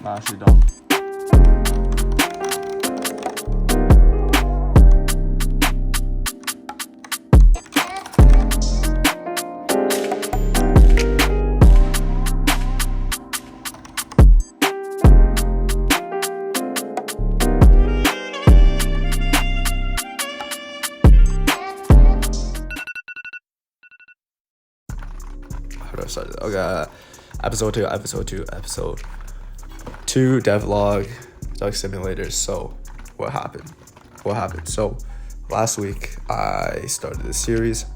I actually don't. Okay, episode two devlog Duck Simulator. So what happened? So last week I started this series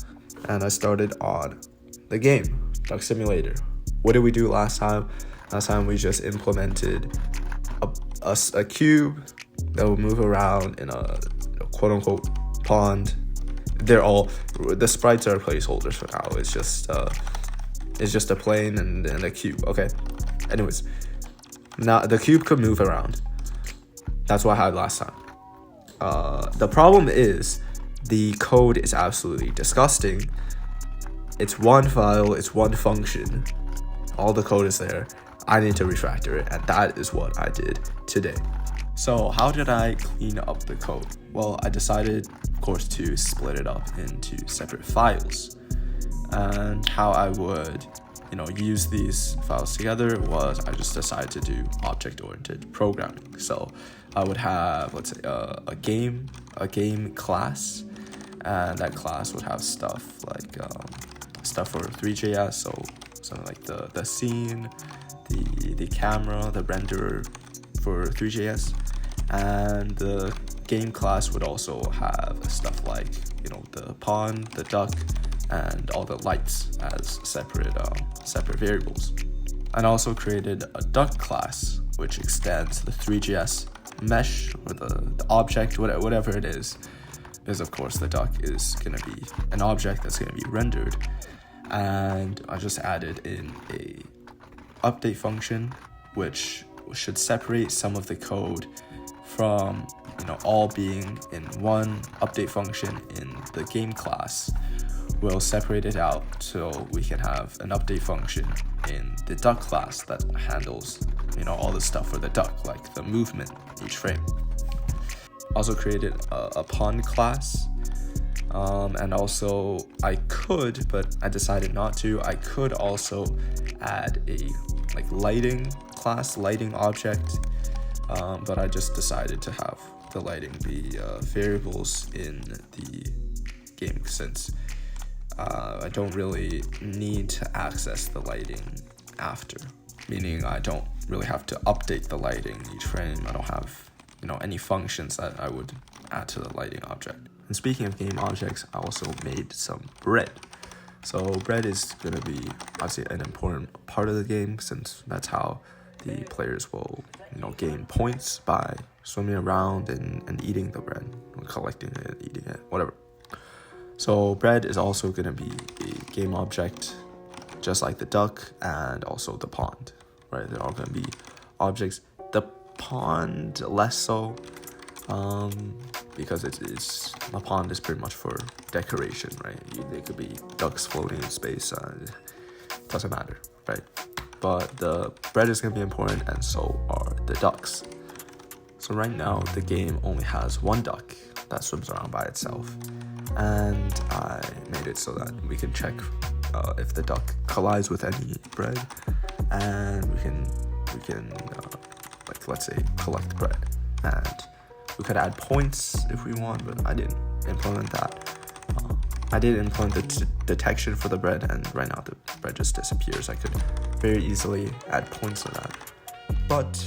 and I started on the game Duck Simulator. What did we do last time? Last time we just implemented a cube that will move around in a quote-unquote pond. The sprites are placeholders for now. It's just a plane and a cube. Okay. Anyways, now the cube could move around. That's what I had last time. The problem is the code is absolutely disgusting. It's one file, it's one function. All the code is there. I need to refactor it, and that is what I did today. So how did I clean up the code? Well, I decided, of course, to split it up into separate files. And how I would, use these files together was I just decided to do object-oriented programming. So I would have, let's say, a game class, and that class would have stuff like stuff for 3JS, so something like the scene, the camera, the renderer for 3JS, and the game class would also have stuff like the pond, the duck, and all the lights as separate variables. And also created a duck class which extends the 3JS mesh or the object, whatever it is, because of course the duck is going to be an object that's going to be rendered. And I just added in a update function which should separate some of the code from all being in one update function in the game class. We'll separate it out so we can have an update function in the duck class that handles all the stuff for the duck, like the movement each frame. Also created a pond class, and also I could, but I decided not to. I could also add a lighting class, lighting object, but I just decided to have the lighting be variables in the game, since I don't really need to access the lighting after, meaning I don't really have to update the lighting each frame. I don't have any functions that I would add to the lighting object. And speaking of game objects, I also made some bread. So bread is going to be obviously an important part of the game, since that's how the players will gain points by swimming around and eating the bread, or collecting it, eating it, whatever. So bread is also going to be a game object, just like the duck and also the pond, right? They're all going to be objects. The pond less so, because the pond is pretty much for decoration, right? They could be ducks floating in space, doesn't matter, right? But the bread is going to be important, and so are the ducks. So right now the game only has one duck that swims around by itself, and I made it so that we can check if the duck collides with any bread, and we can let's say collect bread, and we could add points if we want, but I didn't implement that. I did implement the detection for the bread, and right now the bread just disappears. I could very easily add points to that, but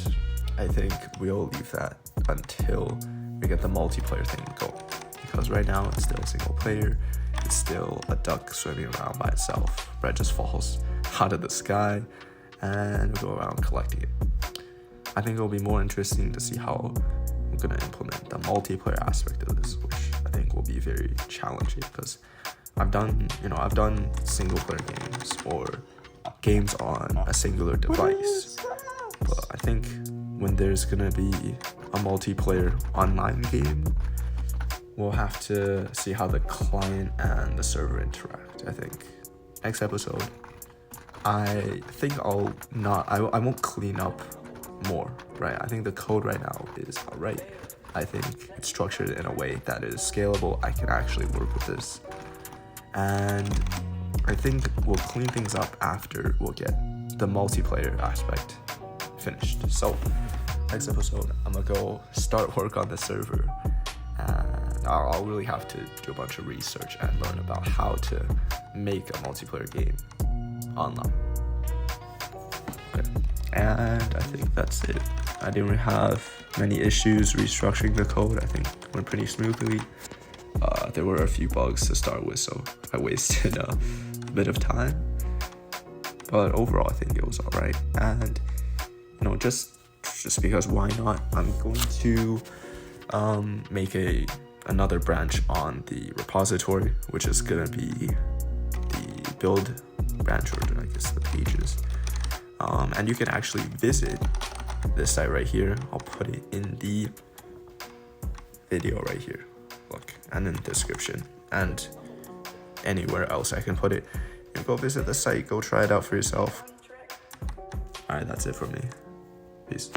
I think we'll leave that until we get the multiplayer thing going, because right now it's still single player. It's still a duck swimming around by itself. Bread just falls out of the sky, and we go around collecting it. I think it'll be more interesting to see how we're going to implement the multiplayer aspect of this, which I think will be very challenging, because I've done single player games or games on a singular device, but I think when there's going to be a multiplayer online game, we'll have to see how the client and the server interact. I think next episode, I think I won't clean up more, right? I think the code right now is alright. I think it's structured in a way that is scalable. I can actually work with this. And I think we'll clean things up after we'll get the multiplayer aspect finished. So next episode, I'm gonna go start work on the server, and I'll really have to do a bunch of research and learn about how to make a multiplayer game online. Okay, and I think that's it. I didn't really have many issues restructuring the code. I think it went pretty smoothly. There were a few bugs to start with, so I wasted a bit of time. But overall, I think it was alright. And just because why not? I'm going to make another branch on the repository, which is gonna be the build branch, or I guess the pages. And you can actually visit this site right here. I'll put it in the video right here. Look, and in the description, and anywhere else I can put it. You go visit the site, go try it out for yourself. Alright, that's it for me. Peace.